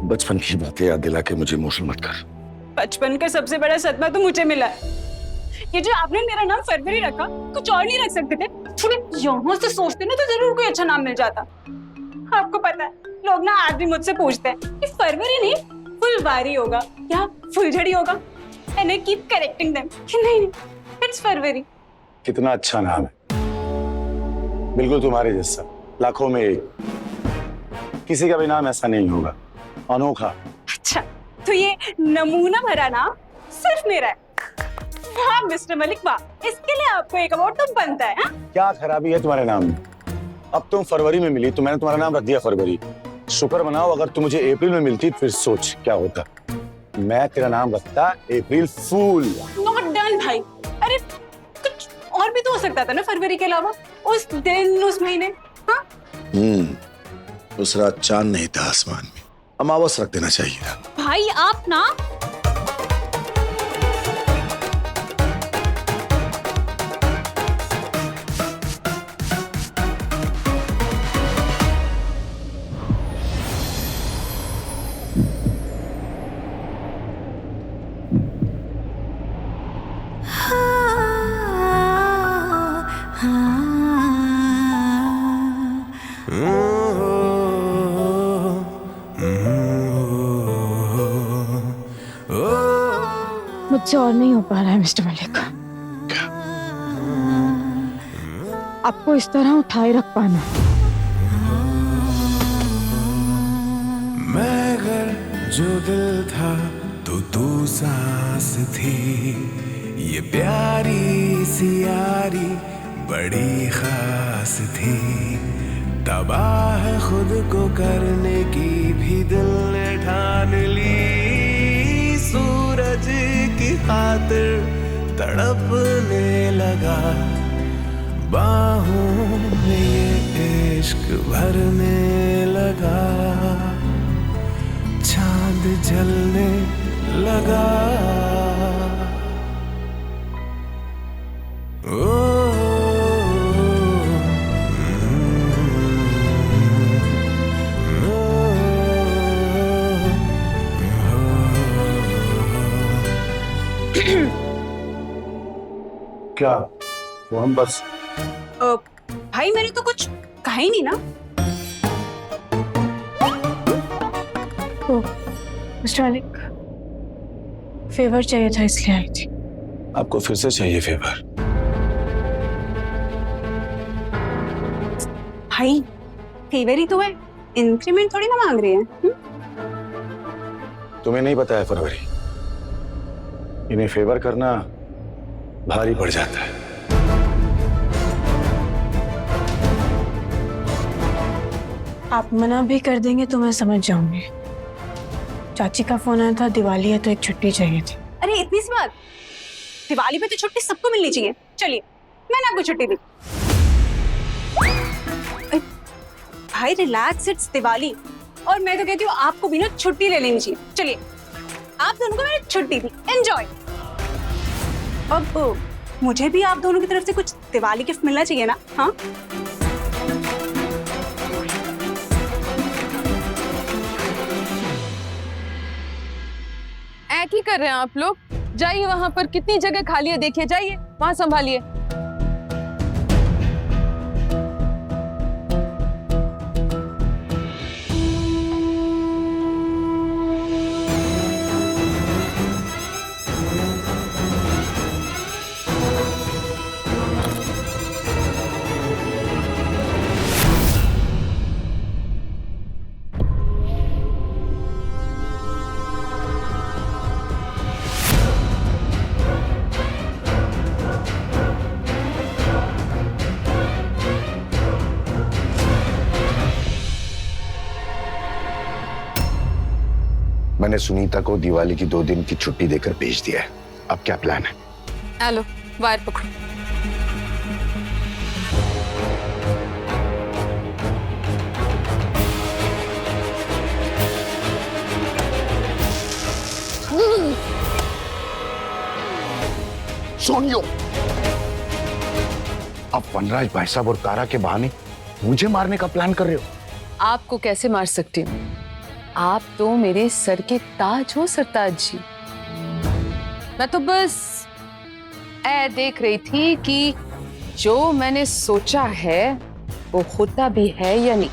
बचपन की बातें याद दिला के मुझे इमोशनल मत कर। बचपन का सबसे बड़ा सदमा तो मुझे मिला है। ये जो आपने मेरा नाम फरवरी रखा, कुछ और नहीं रख सकते थे? थोड़े यहाँ से सोचते ना तो जरूर कोई अच्छा नाम मिल जाता। आपको पता है, लोग ना आज भी मुझसे पूछते हैं कि फरवरी नहीं फुलवारी होगा या फुलझड़ी होगा। And I keep correcting them कि नहीं, it's फरवरी। कितना अच्छा नाम है, बिल्कुल तुम्हारे जैसा, लाखों में एक। किसी का भी नाम ऐसा नहीं होगा, अनोखा। अच्छा, तो ये नमूना भरा नाम सिर्फ मेरा है। वाह मिस्टर मलिक वाह, इसके लिए आपको एक अवार्ड तो बनता है। क्या खराबी है तुम्हारे नाम में? अब तुम फरवरी में मिली तो मैंने तुम्हारा नाम रख दिया फरवरी। शुक्र मनाओ, अगर तुम मुझे अप्रैल में मिलती फिर सोच क्या होता। मैं तेरा नाम रखता अप्रैल फूल। नॉट डन भाई। अरे कुछ और भी तो हो सकता था ना फरवरी के अलावा, उस दिन उस महीने। हाँ उस रात चांद नहीं था आसमान में, अमावस रख देना चाहिए था। भाई आप ना मुझसे और नहीं हो पा रहा है मिस्टर मलिक। आपको इस तरह उठाए रख पाना। मैं घर जो दिल था तो तू सांस थी, ये प्यारी सी यारी बड़ी खास थी। तबाह खुद को करने की भी दिल ने ठान ली, सूरज की खातिर तड़पने लगा। बाहों में ये इश्क भरने लगा, चांद जलने लगा। ओ क्या वो हम बस भाई मैंने तो कुछ कहा ही नहीं ना। ओ मिस्टर मलिक, फेवर चाहिए था इसलिए आई थी। आपको फिर से चाहिए फेवर? भाई फेवर ही तो है, इंक्रीमेंट थोड़ी ना मांग रही है। तुम्हें नहीं पता है फरवरी, इन्हें फेवर करना भारी पड़ जाता है। आप मना भी कर देंगे तो मैं समझ जाऊंगी। चाची का फोन आया था, दिवाली है तो एक छुट्टी चाहिए थी। अरे इतनी सी बात, दिवाली पे तो छुट्टी सबको मिलनी चाहिए। चलिए मैंने आपको छुट्टी दी। भाई रिलैक्स, इट्स दिवाली। और मैं तो कहती हूँ आपको भी ना छुट्टी ले लेनी चाहिए। चलिए आप दोनों को मैंने छुट्टी दी, एंजॉय। अब मुझे भी आप दोनों की तरफ से कुछ दिवाली गिफ्ट मिलना चाहिए ना। हाँ ऐक ही कर रहे हैं आप लोग। जाइए वहां पर कितनी जगह खाली है, देखिए, जाइए वहां संभालिए। मैंने सुनीता को दिवाली की 2 दिन की छुट्टी देकर भेज दिया है। अब क्या प्लान है? हेलो, वायर पकड़ो। सोनियो, अब वनराज भाई साहब और तारा के बहाने मुझे मारने का प्लान कर रहे हो? आपको कैसे मार सकती हूँ? आप तो मेरे सर के ताज हो सरताज जी। मैं तो बस देख रही थी कि जो मैंने सोचा है वो होता भी है या नहीं।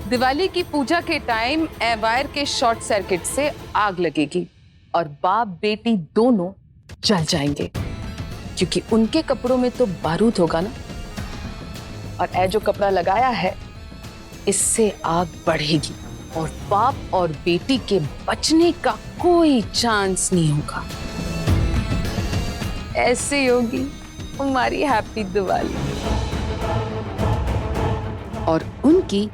दिवाली की पूजा के टाइम वायर के शॉर्ट सर्किट से आग लगेगी और बाप बेटी दोनों जल जाएंगे, क्योंकि उनके कपड़ों में तो बारूद होगा ना। और जो कपड़ा लगाया है इससे आग बढ़ेगी और बाप और बेटी के बचने का कोई चांस नहीं होगा। ऐसे ही होगी हमारी हैप्पी दिवाली और उनकी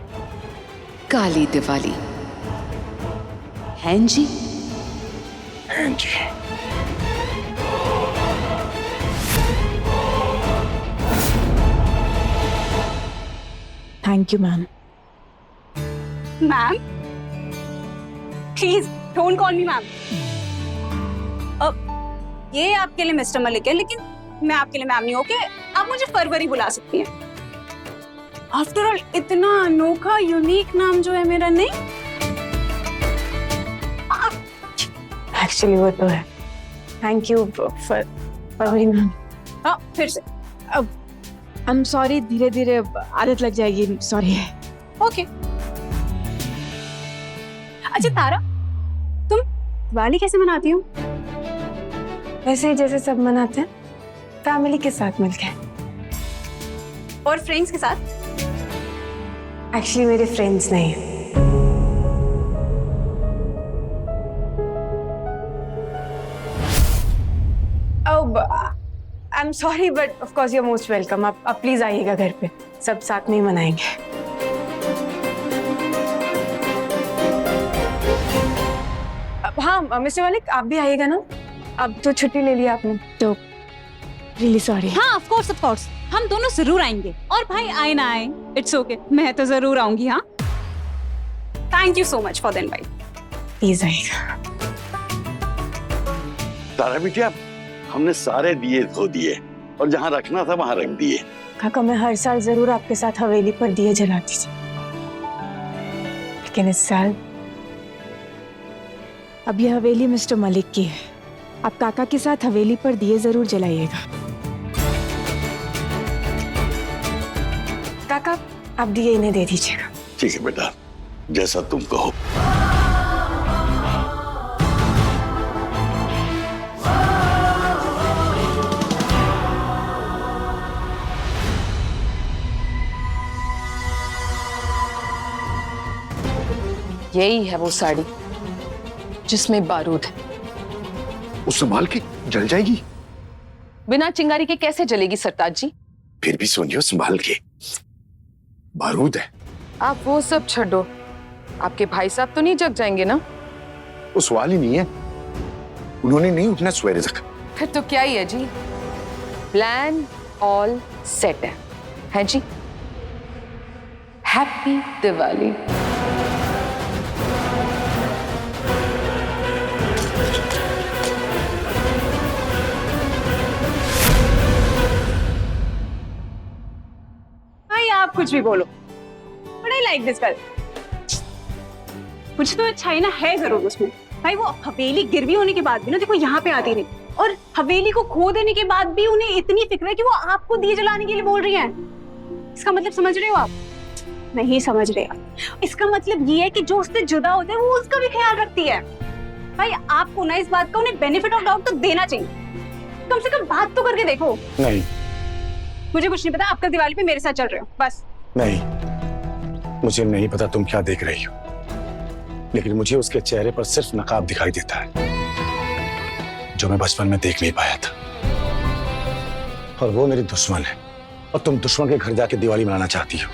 काली दिवाली। हैं जी? हैं जी। Thank you ma'am. Ma'am please don't call me ma'am. अब ये आपके लिए मिस्टर मलिक है, लेकिन मैं आपके लिए मैम नहीं, ओके? आप मुझे फरवरी बुला सकती हैं। आफ्टर ऑल इतना अनोखा यूनिक नाम जो है मेरा, नहीं? एक्चुअली वो तो है। Thank you February ma'am. हाँ, फिर से अब आई एम सॉरी, धीरे धीरे आदत लग जाएगी। सॉरी। ओके। अच्छा तारा, तुम दिवाली कैसे मनाती हो? वैसे ही जैसे सब मनाते हैं, फैमिली के साथ मिलके। और फ्रेंड्स के साथ? एक्चुअली मेरे फ्रेंड्स नहीं हैं। अब I am sorry but of course you are most welcome. आप प्लीज आइएगा घर पे, सब साथ में ही मनाएंगे। हाँ मिस्टर मलिक, आप भी आइएगा ना। अब तो छुट्टी ले लिया आपने, तो रियली सॉरी। हाँ ऑफ कोर्स हम दोनों जरूर आएंगे। और भाई आए ना आए इट्स ओके, मैं तो जरूर आऊंगी। हाँ, thank you so much for the invite. Please आइएगा। तारा बिटिया, हमने सारे दिए धो दिए और जहाँ रखना था वहां रख दिए। काका, मैं हर साल जरूर आपके साथ हवेली पर दिए जलाती थी, लेकिन इस साल अब ये हवेली मिस्टर मलिक की है। आप काका के साथ हवेली पर दिए जरूर जलाइएगा। काका, आप दिए इन्हें दे दीजिएगा। ठीक है बेटा, जैसा तुम कहो। यही है वो साड़ी जिसमें बारूद है। उस संभाल के जल जाएगी। बिना चिंगारी के कैसे जलेगी सरताज जी? फिर भी सोनियो संभाल के, बारूद है। आप वो सब छोड़ो, आपके भाई साहब तो नहीं जग जाएंगे ना? वो सवाल ही नहीं है, उन्होंने नहीं उठना सवेरे तक। फिर तो क्या ही है जी, प्लान ऑल सेट है जी। हैप्पी दिवाली। भाई आप कुछ भी बोलो, but I like this girl. कुछ तो अच्छाई है जरूर उसमें। भाई वो हवेली गिरवी होने के बाद भी ना देखो यहाँ पे आती नहीं, और हवेली को खो देने के बाद भी उन्हें इतनी फिक्र है कि वो आपको दिए जलाने के लिए बोल रही हैं। इसका मतलब समझ रहे हो आप? नहीं समझ रहे आप? इसका मतलब ये है कि जो उससे जुदा होते हैं वो उसका भी ख्याल रखती है। भाई आपको ना इस बात का उन्हें बेनिफिट ऑफ डाउट तो देना चाहिए, कम से कम बात तो करके देखो। नहीं मुझे कुछ नहीं पता, आप कल दिवाली पे मेरे साथ चल रहे हो बस। नहीं, मुझे नहीं पता तुम क्या देख रही हो, लेकिन मुझे उसके चेहरे पर सिर्फ नकाब दिखाई देता है जो मैं बचपन में देख नहीं पाया था। और वो मेरी दुश्मन है, और तुम दुश्मन के घर जाके दिवाली मनाना चाहती हो।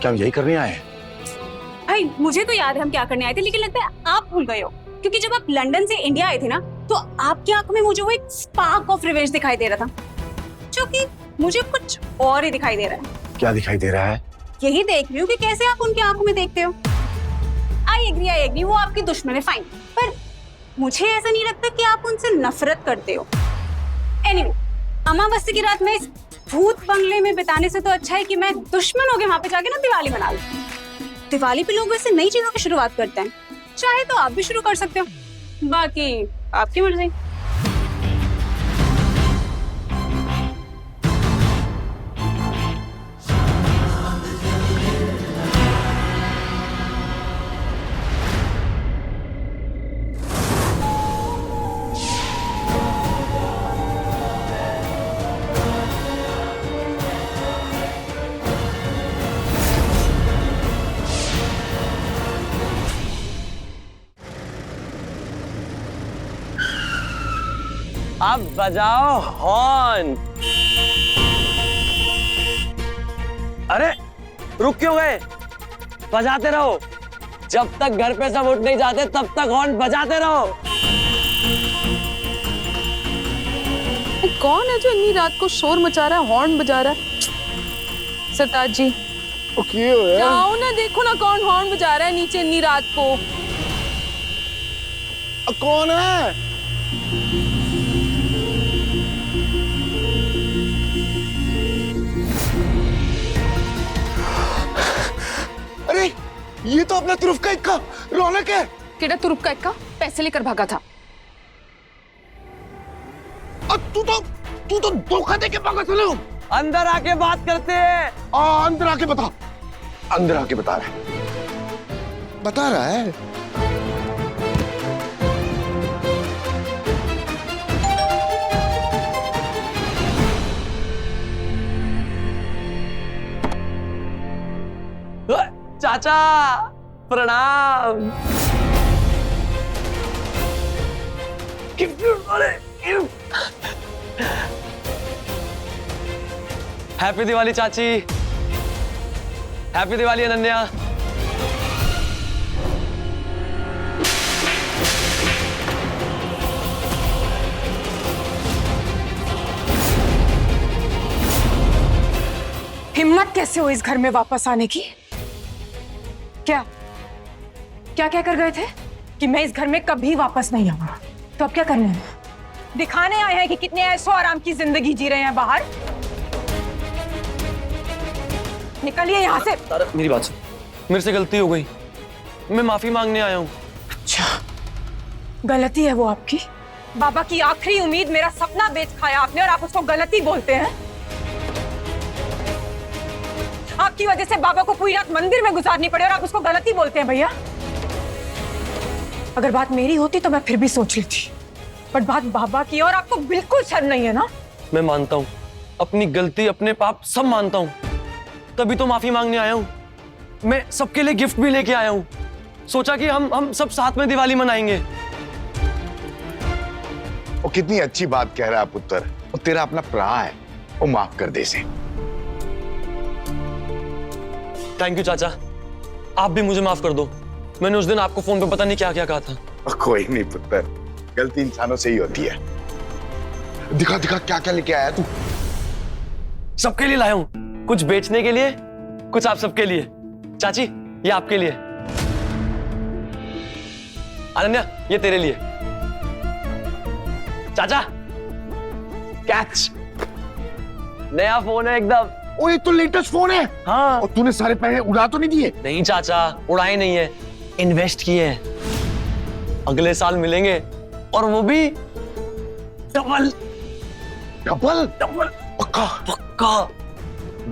क्या हम यही करने आए हैं? भाई मुझे तो याद है हम क्या करने आए थे, लेकिन लगता है आप भूल गए हो, क्योंकि जब आप लंदन से इंडिया आए थे ना, तो आपकी आंखों में मुझे वो एक स्पार्क ऑफ रिवेंज दिखाई दे रहा था, जो कि मुझे कुछ और ही दिखाई दे रहा है। क्या दिखाई दे रहा है? यही देख रही हूँ कि कैसे आप उनकी आंखों में देखते हो। आई एग्री, वो आपकी दुश्मन है, फाइन, पर मुझे ऐसा नहीं लगता कि आप उनसे नफरत करते हो। एनीवे, अमावस्या की रात में इस भूत बंगले में बिताने से तो अच्छा है कि मैं दुश्मनों के वहां पे जाके ना दिवाली मना लूं। दिवाली पे लोग वैसे नई चीजों की शुरुआत करते हैं, चाहे तो आप भी शुरू कर सकते हो, बाकी आपकी मर्जी। अब बजाओ हॉर्न। अरे रुक क्यों गए? बजाते रहो, जब तक घर पे सब उठ नहीं जाते तब तक हॉर्न बजाते रहो। कौन है जो इतनी रात को शोर मचा रहा है, हॉर्न बजा रहा है? सरताज जी जाओ ना, देखो ना कौन हॉर्न बजा रहा है नीचे इतनी रात को। कौन है? अरे ये तो अपना तुरुफ का इक्का रौनक है। केड़ा तुरुप का इक्का पैसे लेकर भागा था। तू तो धोखा दे के भागा चलो। अंदर आके बात करते हैं। अंदर आके बता। अंदर आके बता रहा है। चाचा प्रणाम। हैप्पी दिवाली चाची। हैप्पी दिवाली अनन्या। हिम्मत कैसे हो इस घर में वापस आने की? क्या क्या क्या कर गए थे कि मैं इस घर में कभी वापस नहीं आऊंगा? तो अब क्या करने हैं? दिखाने आए हैं कि कितने ऐशो आराम की जिंदगी जी रहे हैं बाहर। निकलिए यहाँ से। मेरी बात सुन, मेरे से गलती हो गई, मैं माफी मांगने आया हूँ। अच्छा, गलती है वो आपकी? बाबा की आखिरी उम्मीद, मेरा सपना बेच खाया आपने और आप उसको गलती बोलते हैं? आपकी वजह से बाबा को पूरी रात मंदिर में गुजारनी पड़े और आप उसको गलती बोलते हैं भैया। अगर बात मेरी होती तो मैं फिर भी सोच लेती, बट बात बाबा की और आपको बिल्कुल शर्म नहीं है ना? मैं मानता हूँ अपनी गलती, अपने पाप सब मानता हूँ, तभी तो माफी मांगने आया हूँ। मैं सबके लिए गिफ्ट भी लेके आया हूँ, सोचा कि हम सब साथ में दिवाली मनाएंगे। वो कितनी अच्छी बात कह रहा है पुत्र, वो तेरा अपना भरा है, वो माफ कर दे इसे। थैंक यू चाचा, आप भी मुझे माफ कर दो। मैंने उस दिन आपको फोन पे पता नहीं क्या क्या कहा था। कोई नहीं पुत्र, गलती इंसानों से ही होती है। दिखा दिखा क्या क्या लेके आया तू? सबके लिए लाया हूँ, कुछ बेचने के लिए, कुछ आप सबके लिए। चाची ये आपके लिए, अनन्या ये तेरे लिए। चाचा कैच, नया फोन है एकदम। ओ ये तो लेटेस्ट फोन है। हाँ। और तूने सारे पैसे उड़ा तो नहीं दिए? नहीं चाचा, उड़ाए नहीं है, इन्वेस्ट किए हैं। अगले साल मिलेंगे और वो भी डबल डबल। पक्का पक्का।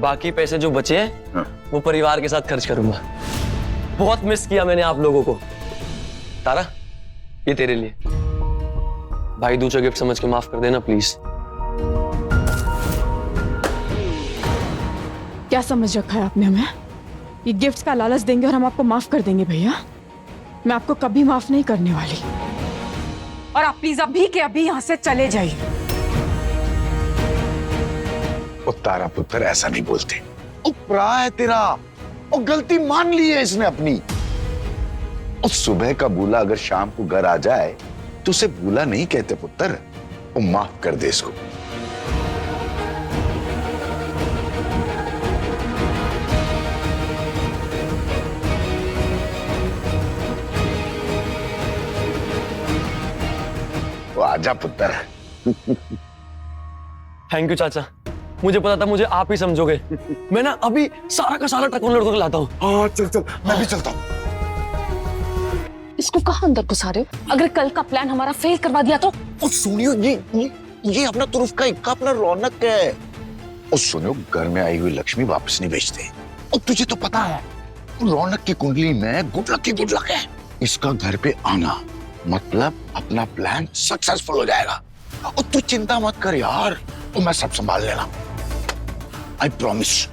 बाकी पैसे जो बचे हैं हाँ। वो परिवार के साथ खर्च करूंगा। बहुत मिस किया मैंने आप लोगों को। तारा ये तेरे लिए, भाई दूजा गिफ्ट समझ के माफ कर देना प्लीज। क्या समझ रखा है आपने हमें? ये गिफ्ट्स का लालच देंगे और हम आपको माफ कर देंगे? भैया मैं आपको कभी माफ नहीं करने वाली, और आप प्लीज अभी के अभी यहाँ से चले जाइए। ओ तारा पुत्र ऐसा नहीं बोलते, ओ भरा है तेरा, ओ गलती मान ली है इसने अपनी। और सुबह का भूला अगर शाम को घर आ जाए तो उसे भूला नहीं कहते पुत्र, ओ माफ कर दे इसको। आजा पुत्र। थैंक यू चाचा, मुझे पता था मुझे आप ही समझोगे। मैं ना अभी सारा का सारा ट्रक उन लड़कों को लाता हूँ। हाँ चल चल, मैं भी चलता हूँ। इसको कहाँ अंदर घुसा रहे हो? अगर कल का प्लान हमारा फेल करवा दिया तो? और सुनियो, ये अपना तुरुफ का इक्का, अपना रौनक है। और सुनियो, घर में आई हुई लक्ष्मी वापस नहीं भेजते। और तुझे तो पता है रौनक की कुंडली में गुड लक है। इसका घर पे आना मतलब अपना प्लान सक्सेसफुल हो जाएगा। और तू चिंता मत कर यार, तो मैं सब संभाल लेना, आई प्रॉमिस।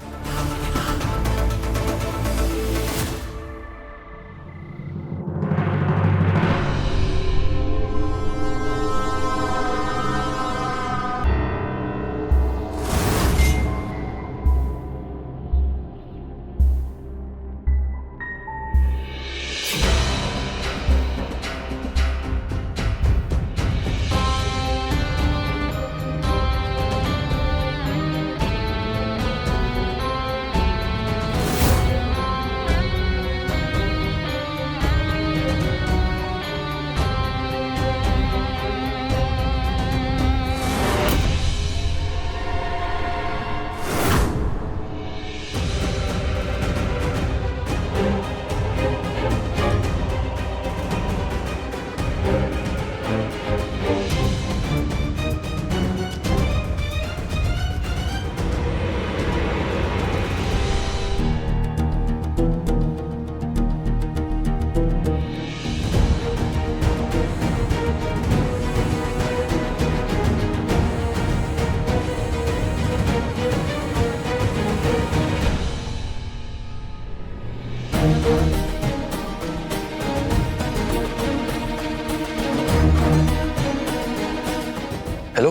हेलो,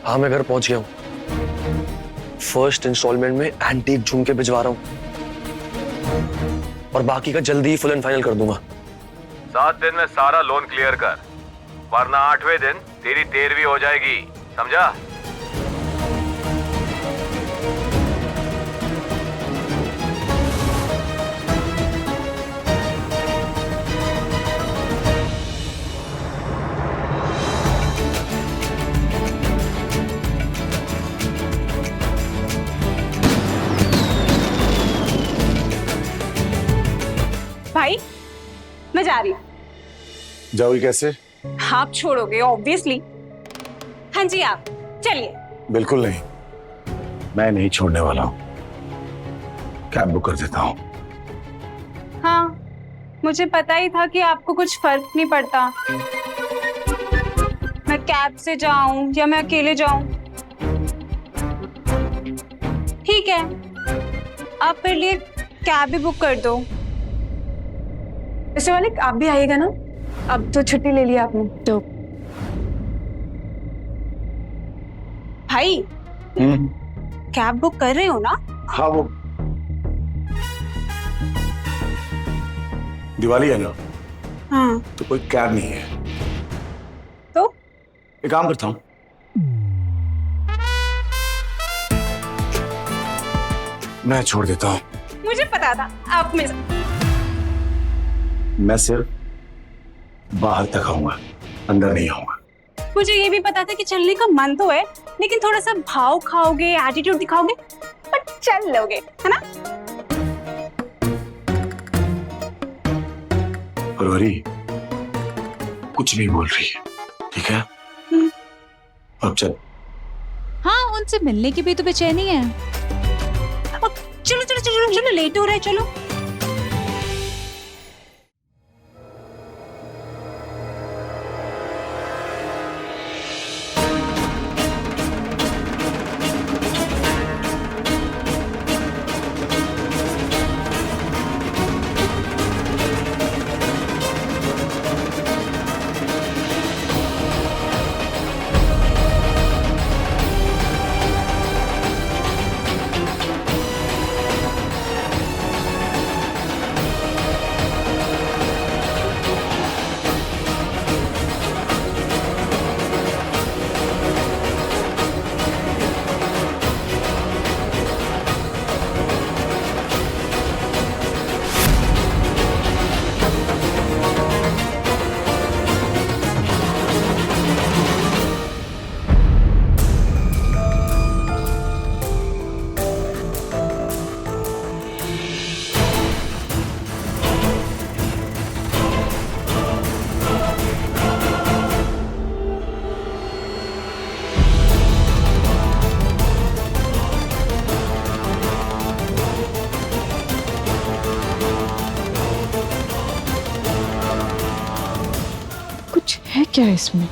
हाँ मैं घर पहुंच गया हूँ। फर्स्ट इंस्टॉलमेंट में एंटीक झुमके भिजवा रहा हूँ और बाकी का जल्दी ही फुल एंड फाइनल कर दूंगा। 7 दिन में सारा लोन क्लियर कर, वरना 8वें दिन तेरी 13वीं हो जाएगी, समझा? भाई मैं जा रही हूँ। जाओगी कैसे? आप छोड़ोगे ऑब्वियसली। हाँ जी आप चलिए। बिल्कुल नहीं, मैं नहीं छोड़ने वाला हूँ। कैब बुक कर देता हूँ। हाँ मुझे पता ही था कि आपको कुछ फर्क नहीं पड़ता, मैं कैब से जाऊं या मैं अकेले जाऊं। ठीक है, आप मेरे लिए कैब भी बुक कर दो। मिस्टर मालिक, आप भी आइएगा ना? अब तो छुट्टी ले लिया आपने तो। भाई कैब बुक कर रहे हो ना? हाँ वो दिवाली है ना, हाँ तो कोई कैब नहीं है। तो एक काम करता हूँ, मैं छोड़ देता हूँ। मुझे पता था आप में। मैं सिर्फ बाहर तक आऊंगा, अंदर नहीं आऊंगा। मुझे ये भी पता था कि चलने का मन तो है, लेकिन थोड़ा सा भाव खाओगे, एटीट्यूड दिखाओगे, पर चल लोगे, है ना? फरवरी कुछ नहीं बोल रही है, ठीक है? अब चल। हाँ उनसे मिलने की भी तो बेचैनी है। चलो चलो चलो चलो, लेट हो रहा है, चलो। क्या है इसमें?